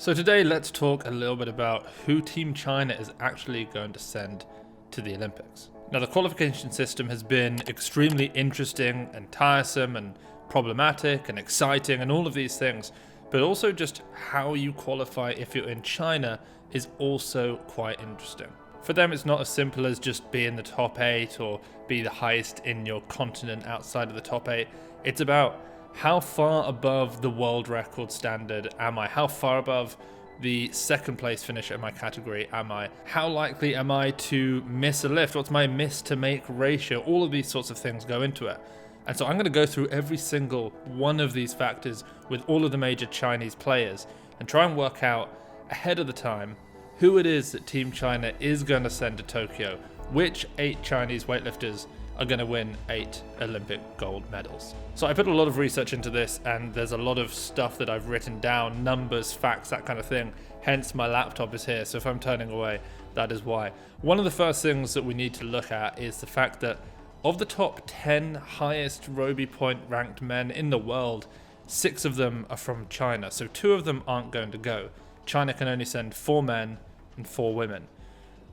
So today let's talk a little bit about who Team China is actually going to send to the Olympics. Now the qualification system has been extremely interesting and tiresome and problematic and exciting and all of these things, but also just how you qualify if you're in China is also quite interesting. For them it's not as simple as just be in the top 8 or be the highest in your continent outside of the top 8. It's about how far above the world record standard am I? How far above the second place finisher in my category am I? How likely am I to miss a lift? What's my miss to make ratio? All of these sorts of things go into it. And so I'm going to go through every single one of these factors with all of the major Chinese players and try and work out ahead of the time who it is that Team China is going to send to Tokyo, which 8 Chinese weightlifters are going to win 8 Olympic gold medals. So I put a lot of research into this, and there's a lot of stuff that I've written down, numbers, facts, that kind of thing. Hence my laptop is here, so if I'm turning away, that is why. One of the first things that we need to look at is the fact that of the top 10 highest Roby Point ranked men in the world, 6 of them are from China, so 2 of them aren't going to go. China can only send 4 men and 4 women.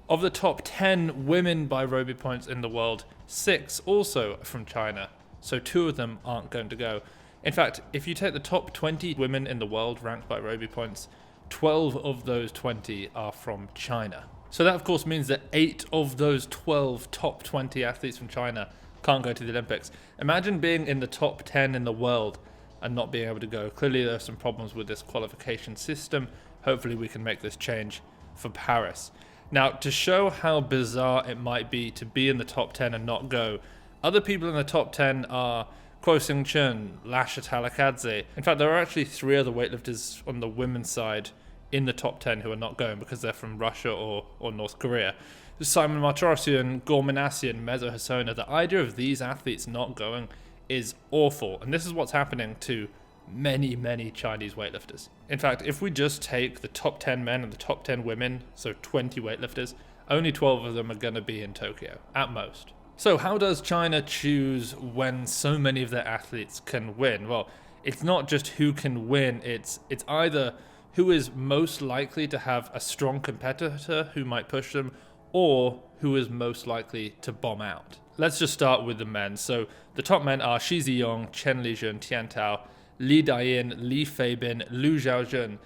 Of the top 10 women by Roby points in the world, 6 also are from China, so 2 of them aren't going to go. In fact, if you take the top 20 women in the world ranked by Roby points, 12 of those 20 are from China. So that of course means that 8 of those 12 top 20 athletes from China can't go to the Olympics. Imagine being in the top 10 in the world and not being able to go. Clearly there are some problems with this qualification system. Hopefully we can make this change for Paris. Now, to show how bizarre it might be to be in the top 10 and not go, other people in the top 10 are Kuo Xing-chun, Lasha Talakadze. In fact, there are actually 3 other weightlifters on the women's side in the top 10 who are not going because they're from Russia or North Korea. Simon Martirosyan, Gormanasian, Mezzo Hasona. The idea of these athletes not going is awful, and this is what's happening to many Chinese weightlifters. In fact, if we just take the top 10 men and the top 10 women, so 20 weightlifters, only 12 of them are going to be in Tokyo, at most. So how does China choose when so many of their athletes can win? Well, it's not just who can win, it's either who is most likely to have a strong competitor who might push them, or who is most likely to bomb out. Let's just start with the men. So the top men are Shi Ziyong, Chen Lijun, Tian Tao, Li Dayin, Li Feibin, Lu Xiaojun,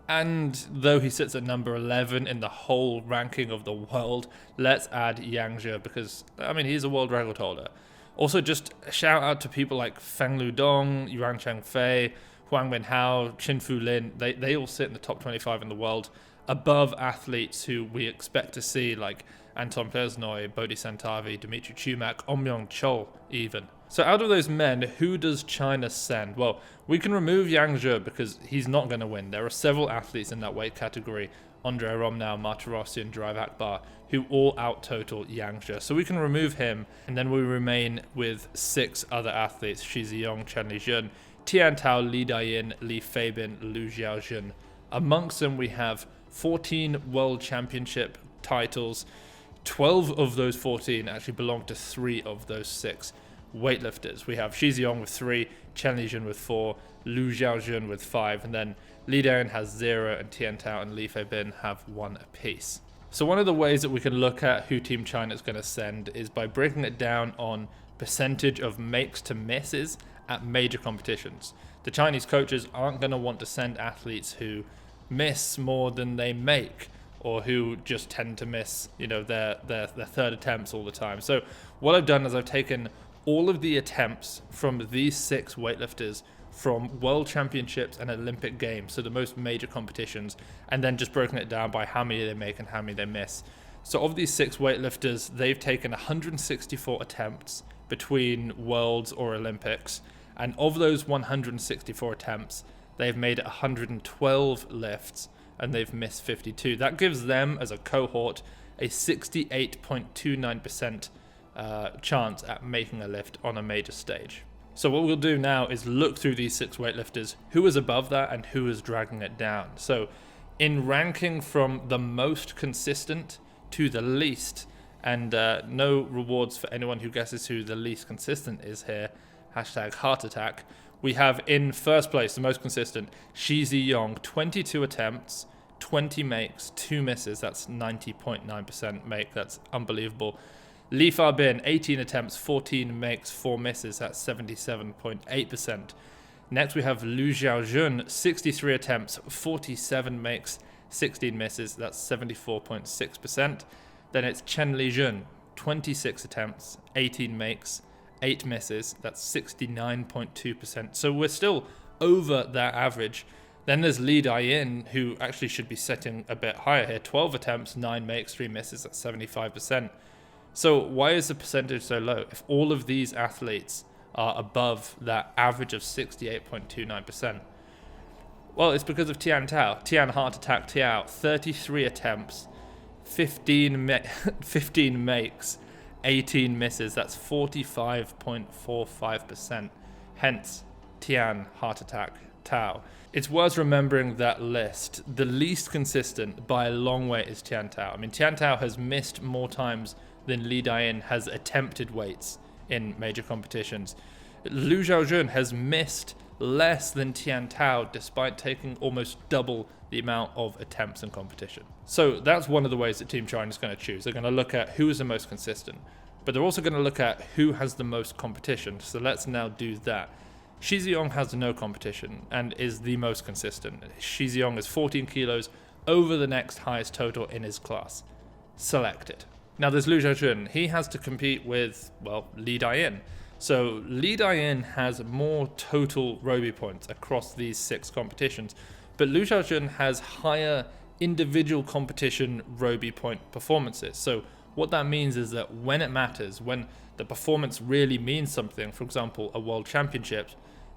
and though he sits at number 11 in the whole ranking of the world, let's add Yang Zhe because, he's a world record holder. Also, just a shout out to people like Feng Ludong, Yuan Chengfei, Huang Wenhao, Qin Fu Lin. They all sit in the top 25 in the world, above athletes who we expect to see like Anton Fresnoy, Bodhi Santavi, Dmitry Chumak, Omyong Chol even. So out of those men, who does China send? Well, we can remove Yang Zhe because he's not going to win. There are several athletes in that weight category, Andrei Romnau, Martirosyan, Drive Akbar, who all out-total Yang Zhe. So we can remove him, and then we remain with 6 other athletes, Shi Ziyong, Chen Lijun, Tian Tao, Li Dayin, Li Feibin, Lu Xiaojun. Amongst them we have 14 World Championship titles. 12 of those 14 actually belong to 3 of those 6 weightlifters. We have Shi Ziyong with 3, Chen Lijun with 4, Lu Xiaojun with 5, and then Li Dayin has 0, and Tian Tao and Li Feibin have 1 apiece. So one of the ways that we can look at who Team China is going to send is by breaking it down on percentage of makes to misses at major competitions. The Chinese coaches aren't going to want to send athletes who miss more than they make, or who just tend to miss, their third attempts all the time. So what I've done is I've taken all of the attempts from these 6 weightlifters from World Championships and Olympic Games, so the most major competitions, and then just broken it down by how many they make and how many they miss. So of these 6 weightlifters, they've taken 164 attempts between Worlds or Olympics, and of those 164 attempts, they've made 112 lifts, and they've missed 52. That gives them, as a cohort, a 68.29% chance at making a lift on a major stage. So what we'll do now is look through these 6 weightlifters, who is above that and who is dragging it down. So in ranking from the most consistent to the least, and no rewards for anyone who guesses who the least consistent is here. #heartattack, we have in first place, the most consistent, Shi Ziyong, 22 attempts, 20 makes, 2 misses. That's 90.9% make. That's unbelievable. Li Fabin, 18 attempts, 14 makes, 4 misses. That's 77.8%. Next, we have Liu Xiaojun, 63 attempts, 47 makes, 16 misses. That's 74.6%. Then it's Chen Lijun, 26 attempts, 18 makes, 8 misses. That's 69.2%. So we're still over that average. Then there's Li Dayin, who actually should be setting a bit higher here. 12 attempts, 9 makes, 3 misses. That's 75%. So why is the percentage so low? If all of these athletes are above that average of 68.29%. Well, it's because of Tian Tao. Tian Heartattack Tao, 33 attempts, 15 makes, 18 misses. That's 45.45%. Hence, Tian Heartattack Tao. It's worth remembering that list. The least consistent by a long way is Tian Tao. I mean, Tian Tao has missed more times than Li Dayin has attempted weights in major competitions. Liu Xiaojun has missed less than Tian Tao despite taking almost double the amount of attempts in competition. So that's one of the ways that Team China is going to choose. They're going to look at who is the most consistent, but they're also going to look at who has the most competition. So let's now do that. Shi Ziyong has no competition and is the most consistent. Shi Ziyong is 14 kilos over the next highest total in his class. Selected. Now there's Liu Xiaojun. He has to compete with, well, Li Dayin. So Li Dayin has more total Roby points across these 6 competitions, but Liu Xiaojun has higher individual competition Roby point performances. So what that means is that when it matters, when the performance really means something, for example, a world championship,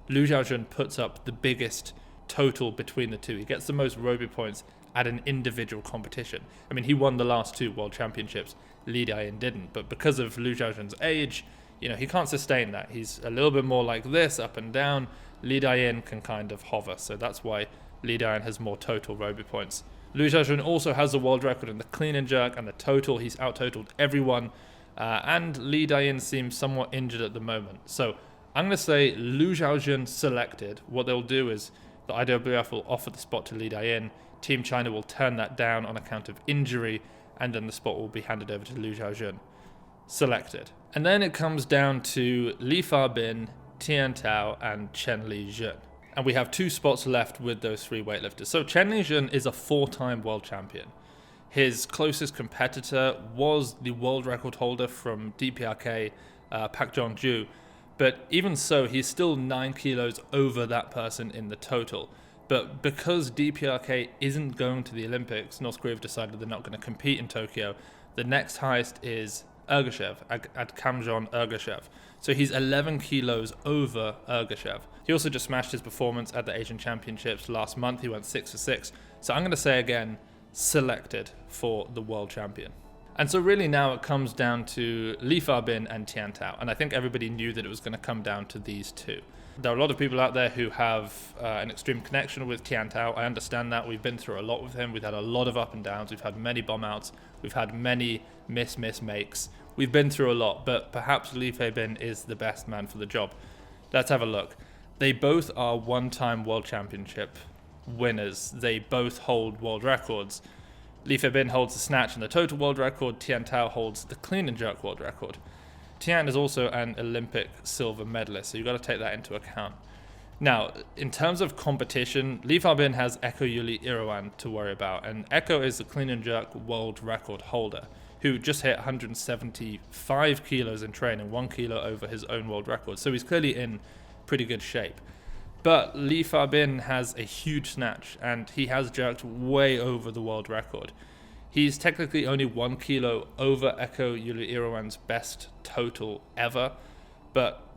Liu Xiaojun puts up the biggest total between the two. He gets the most Roby points at an individual competition. I mean, he won the last 2 world championships. Li Dayin didn't, but because of Liu Xiaojun's age, he can't sustain that. He's a little bit more like this, up and down. Li Dayin can kind of hover, so that's why Li Dayin has more total Roby points. Liu Xiaojun also has the world record in the clean and jerk and the total. He's out-totaled everyone, and Li Dayin seems somewhat injured at the moment. So I'm going to say Liu Xiaojun selected. What they'll do is the IWF will offer the spot to Li Dayin. Team China will turn that down on account of injury, and then the spot will be handed over to Liu Xiaojun. Selected. And then it comes down to Li Fabin, Tian Tao, and Chen Lijun. And we have 2 spots left with those 3 weightlifters. So Chen Lijun is a 4-time world champion. His closest competitor was the world record holder from DPRK, Pak Jong-ju. But even so, he's still 9 kilos over that person in the total. But because DPRK isn't going to the Olympics, North Korea have decided they're not going to compete in Tokyo. The next highest is Ergashev, Adkamjon Ergashev. So he's 11 kilos over Ergashev. He also just smashed his performance at the Asian Championships last month. He went 6 for 6. So I'm going to say again, selected for the world champion. And so really now it comes down to Li Fabin and Tian Tao. And I think everybody knew that it was going to come down to these 2. There are a lot of people out there who have an extreme connection with Tian Tao. I understand that. We've been through a lot with him. We've had a lot of up and downs. We've had many bomb outs. We've had many miss makes. We've been through a lot, but perhaps Li Fabin is the best man for the job. Let's have a look. They both are 1-time world championship winners. They both hold world records. Li Fabin holds the snatch and the total world record. Tian Tao holds the clean and jerk world record. Tian is also an Olympic silver medalist, so you've got to take that into account. Now, in terms of competition, Li Fabin has Eko Yuli Irawan to worry about, and Eko is the clean and jerk world record holder, who just hit 175 kilos in training, 1 kilo over his own world record, so he's clearly in pretty good shape. But Li Fabin has a huge snatch, and he has jerked way over the world record. He's technically only 1 kilo over Eko Yuli Irawan's best total ever, but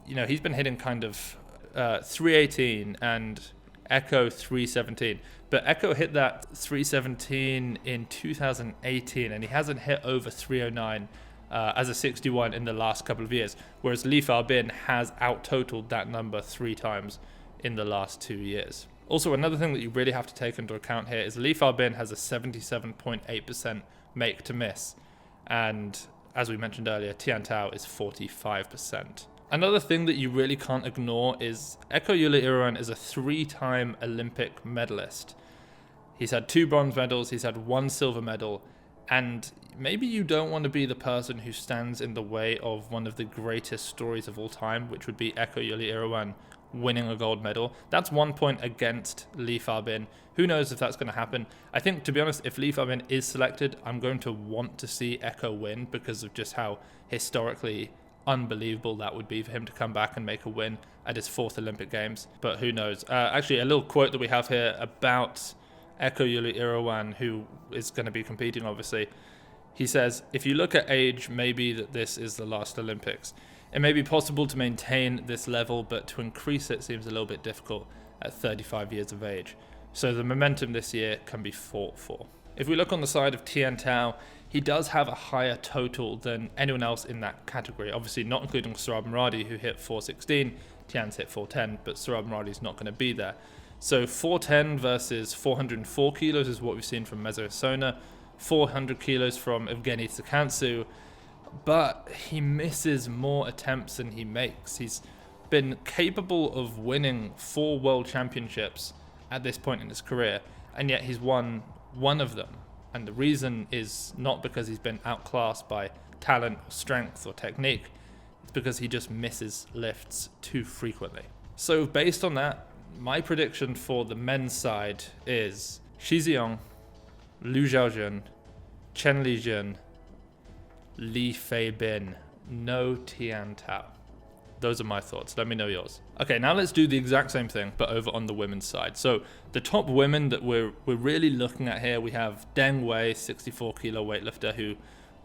he's been hitting kind of 318 and Eko 317. But Eko hit that 317 in 2018, and he hasn't hit over 309 as a 61 in the last couple of years, whereas Li Fabin has out-totaled that number 3 times in the last 2 years. Also, another thing that you really have to take into account here is Li Fabin has a 77.8% make to miss. And as we mentioned earlier, Tian Tao is 45%. Another thing that you really can't ignore is Eko Yuli Irawan is a 3-time Olympic medalist. He's had 2 bronze medals, he's had 1 silver medal, and maybe you don't want to be the person who stands in the way of one of the greatest stories of all time, which would be Eko Yuli Irawan winning a gold medal. That's 1 point against Lee Fabin. Who knows if that's going to happen? I think, to be honest, if Lee Fabin is selected, I'm going to want to see Eko win because of just how historically unbelievable that would be for him to come back and make a win at his 4th Olympic Games. But who knows? Actually, a little quote that we have here about Eko Yuli Irawan, who is going to be competing, obviously. He says, "If you look at age, maybe that this is the last Olympics. It may be possible to maintain this level, but to increase it seems a little bit difficult at 35 years of age. So the momentum this year can be fought for." If we look on the side of Tian Tao, he does have a higher total than anyone else in that category. Obviously not including Sohrab Moradi, who hit 416. Tian's hit 410, but Sohrab Moradi's not going to be there. So 410 versus 404 kilos is what we've seen from Mezo Sona. 400 kilos from Evgeny Tsikantsu. But he misses more attempts than he makes. He's been capable of winning 4 world championships at this point in his career, and yet he's won 1 of them. And the reason is not because he's been outclassed by talent, or strength, or technique. It's because he just misses lifts too frequently. So based on that, my prediction for the men's side is Shi Ziyong, Liu Xiaojun, Chen Lijun, Li Feibin, no Tian Tao. Those are my thoughts. Let me know yours. Okay, now let's do the exact same thing, but over on the women's side. So the top women that we're really looking at here, we have Deng Wei, 64 kilo weightlifter, who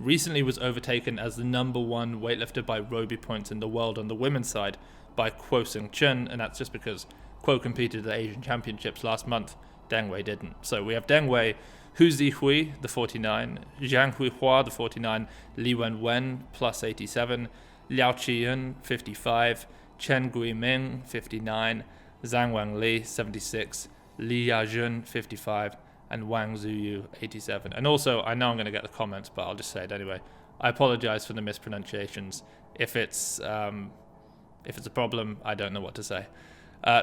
recently was overtaken as the #1 weightlifter by Roby points in the world on the women's side by Kuo Sing Chun, and that's just because Kuo competed at the Asian Championships last month. Deng Wei didn't. So we have Deng Wei, Hu Zihui, the 49, Zhang Huihua, the 49, Li Wenwen, plus 87, Liao Qiyun, 55, Chen Guiming, 59, Zhang Wangli, 76, Li Yajun, 55, and Wang Zuyu, 87. And also, I know I'm going to get the comments, but I'll just say it anyway. I apologize for the mispronunciations. If it's a problem, I don't know what to say.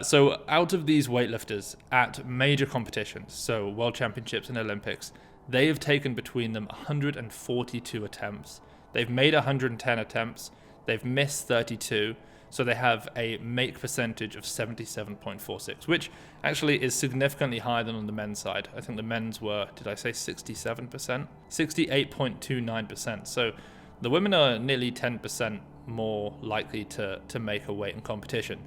So out of these weightlifters at major competitions, so World Championships and Olympics, they have taken between them 142 attempts. They've made 110 attempts. They've missed 32. So they have a make percentage of 77.46, which actually is significantly higher than on the men's side. I think the men's were, did I say 67%? 68.29%. So the women are nearly 10% more likely to make a weight in competition.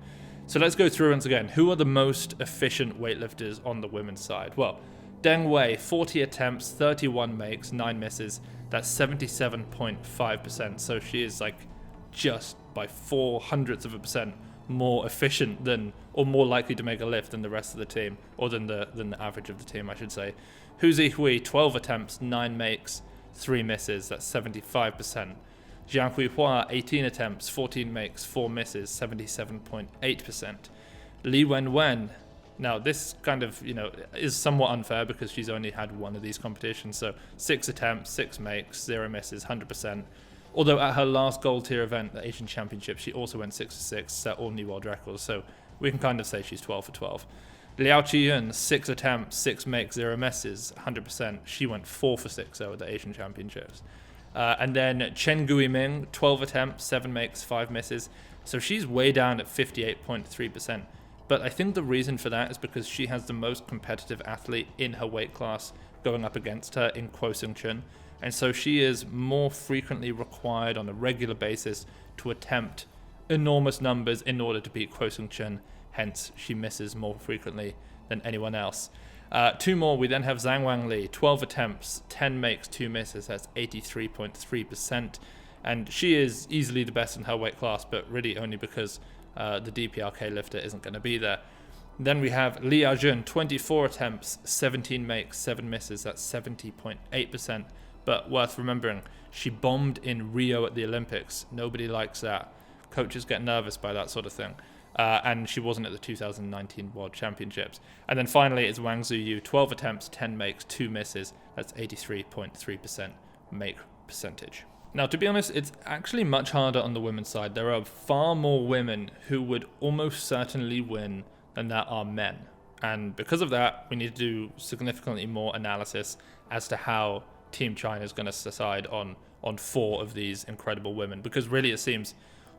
So let's go through once again. Who are the most efficient weightlifters on the women's side? Well, Deng Wei, 40 attempts, 31 makes, 9 misses. That's 77.5%. So she is like just by 0.04% more efficient than, or more likely to make a lift than the rest of the team, or than the average of the team, I should say. Hu Zihui, 12 attempts, 9 makes, 3 misses. That's 75%. Zhang Huihua, 18 attempts, 14 makes, 4 misses, 77.8%. Li Wenwen, now this kind of, is somewhat unfair because she's only had 1 of these competitions, so 6 attempts, 6 makes, 0 misses, 100%. Although at her last gold tier event, the Asian Championship, she also went 6-6, set all new world records, so we can kind of say she's 12 for 12. Liao Qiyun, 6 attempts, 6 makes, 0 misses, 100%. She went 4 for 6 over the Asian Championships. And then Chen Guiming, 12 attempts, 7 makes, 5 misses. So she's way down at 58.3%. But I think the reason for that is because she has the most competitive athlete in her weight class going up against her in Kuo Sing Chun. And so she is more frequently required on a regular basis to attempt enormous numbers in order to beat Kuo Sing Chun. Hence, she misses more frequently than anyone else. 2 more, we then have Zhang Wangli, 12 attempts, 10 makes, 2 misses, that's 83.3%. And she is easily the best in her weight class, but really only because the DPRK lifter isn't going to be there. Then we have Li Yajun, 24 attempts, 17 makes, 7 misses, that's 70.8%. But worth remembering, she bombed in Rio at the Olympics. Nobody likes that. Coaches get nervous by that sort of thing. And she wasn't at the 2019 World Championships. And then finally it's Wang Zuyu, 12 attempts, 10 makes, 2 misses. That's 83.3% make percentage. Now, to be honest, it's actually much harder on the women's side. There are far more women who would almost certainly win than there are men. And because of that, we need to do significantly more analysis as to how Team China is going to decide on 4 of these incredible women. Because really it seems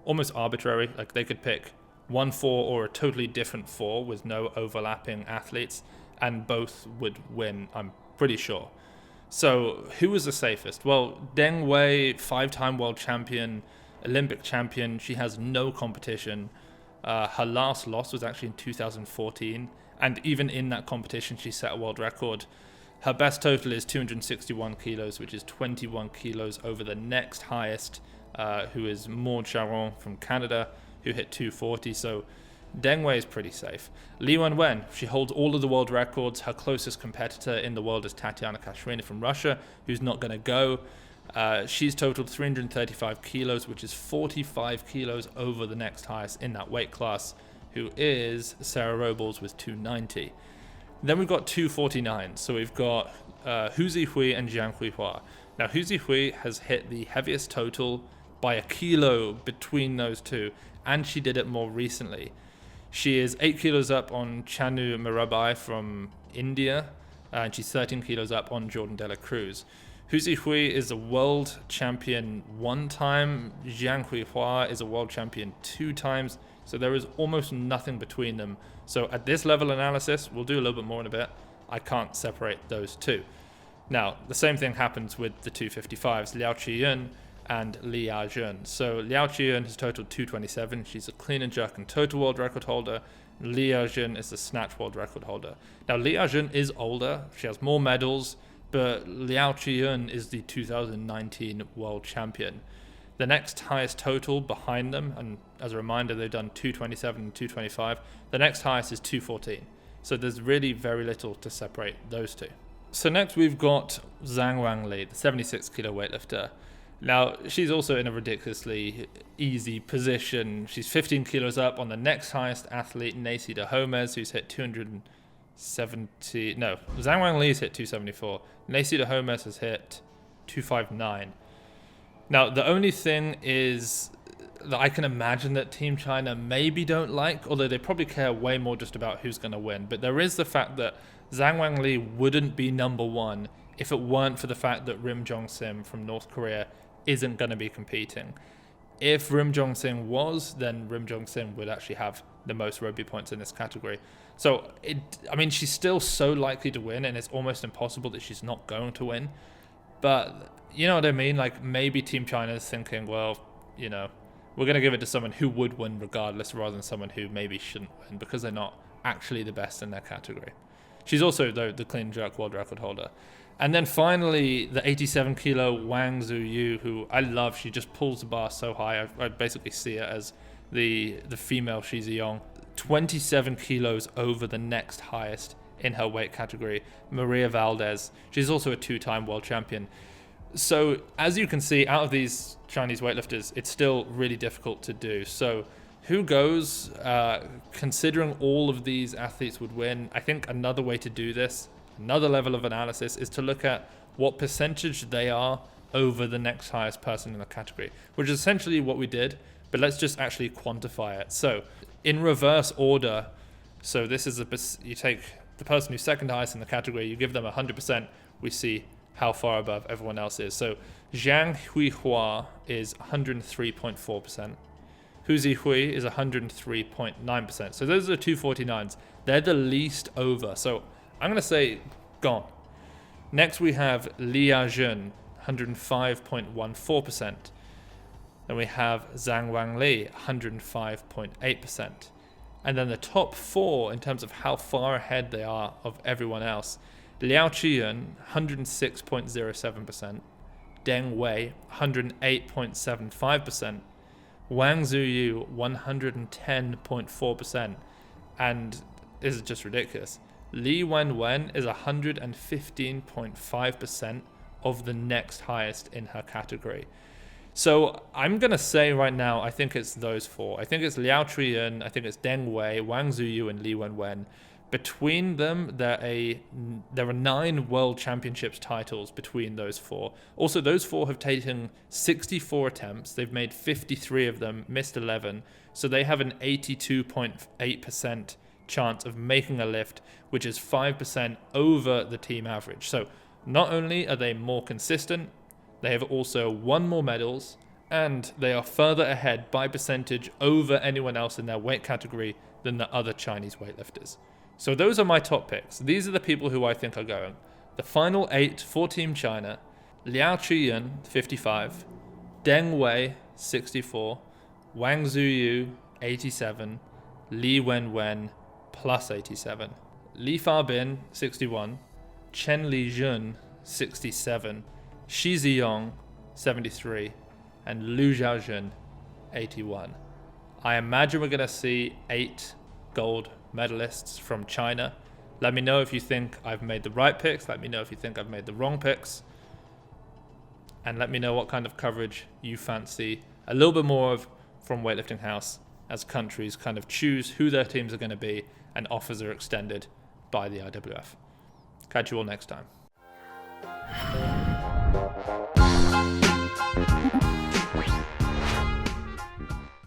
almost arbitrary. Like they could pick 1 4 or a totally different 4 with no overlapping athletes, and both would win, I'm pretty sure. So who is the safest? Well, Deng Wei, 5-time world champion, Olympic champion. She has no competition. Her last loss was actually in 2014. And even in that competition, she set a world record. Her best total is 261 kilos, which is 21 kilos over the next highest, who is Maud Charon from Canada, who hit 240. So Deng Wei is pretty safe. Li Wenwen, she holds all of the world records. Her closest competitor in the world is Tatiana Kashirina from Russia, who's not going to go. She's totaled 335 kilos, which is 45 kilos over the next highest in that weight class, who is Sarah Robles with 290. Then we've got 249. So we've got Hu Zihui and Zhang Huihua. Now, Hu Zihui has hit the heaviest total by a kilo between those two, and she did it more recently. She is 8 kilos up on Chanu Mirabai from India, and she's 13 kilos up on Jordan De La Cruz. Hu Zihui is a world champion 1 time. Zhang Huihua is a world champion 2 times. So there is almost nothing between them. So at this level analysis, we'll do a little bit more in a bit, I can't separate those two. Now, the same thing happens with the 255s, Liao Qiyun and Li Yajun. So Liao Qiyun has totaled 227. She's a clean and jerk and total world record holder. Li Yajun is the snatch world record holder. Now, Li Yajun is older. She has more medals, but Liao Qiyun is the 2019 world champion. The next highest total behind them, and as a reminder, they've done 227 and 225. The next highest is 214. So there's really very little to separate those two. So next we've got Zhang Wanli, the 76 kilo weightlifter. Now, she's also in a ridiculously easy position. She's 15 kilos up on the next highest athlete, Nacy Dahomez, who's hit 270. No, Zhang Wanli's hit 274. Nacy Dahomez has hit 259. Now, the only thing is that I can imagine that Team China maybe don't like, although they probably care way more just about who's going to win. But there is the fact that Zhang Wanli wouldn't be number 1 if it weren't for the fact that Rim Jong-sim from North Korea isn't going to be competing. If Rim Jong-sim was, then Rim Jong-sim would actually have the most rugby points in this category. So, she's still so likely to win, and it's almost impossible that she's not going to win. But, you know what I mean? Like, maybe Team China is thinking, well, you know, we're going to give it to someone who would win regardless rather than someone who maybe shouldn't win because they're not actually the best in their category. She's also, though, the clean jerk world record holder. And then finally, the 87 kilo Wang Zuyu, who I love. She just pulls the bar so high. I basically see it as the female Shi Ziyong. 27 kilos over the next highest in her weight category, Maria Valdez. She's also a 2-time world champion. So as you can see, out of these Chinese weightlifters, it's still really difficult to do. So who goes? Considering all of these athletes would win, I think another way to do this, another level of analysis, is to look at what percentage they are over the next highest person in the category, which is essentially what we did, but let's just actually quantify it. So in reverse order, so this is you take the person who's second highest in the category, you give them 100%, we see how far above everyone else is. So Zhang Huihua is 103.4%. Hu Zihui is 103.9%. So those are the 249s. They're the least over. So I'm going to say gone. Next we have Li Yajun, 105.14%. Then we have Zhang Wanli, 105.8%. And then the top 4 in terms of how far ahead they are of everyone else. Liao Qiyun, 106.07%. Deng Wei, 108.75%. Wang Zuyu, 110.4%. And this is just ridiculous. Li Wenwen is 115.5% of the next highest in her category. So I'm going to say right now, I think it's those 4. I think it's Liao Qiyun, I think it's Deng Wei, Wang Zuyu, and Li Wenwen. Between them, there are 9 World Championships titles between those 4. Also, those 4 have taken 64 attempts. They've made 53 of them, missed 11. So they have an 82.8% chance of making a lift, which is 5% over the team average. So not only are they more consistent, they have also won more medals, and they are further ahead by percentage over anyone else in their weight category than the other Chinese weightlifters. So those are my top picks. These are the people who I think are going. The final 8 for Team China: Liao Qiyun, 55, Deng Wei, 64, Wang Zuyu, 87, Li Wenwen, plus 87, Li Fabin, 61, Chen Lijun, 67, Shi Ziyong, 73, and Lu Xiaojun, 81. I imagine we're going to see 8 gold medalists from China. Let me know if you think I've made the right picks. Let me know if you think I've made the wrong picks. And let me know what kind of coverage you fancy a little bit more of from Weightlifting House as countries kind of choose who their teams are going to be and offers are extended by the IWF. Catch you all next time.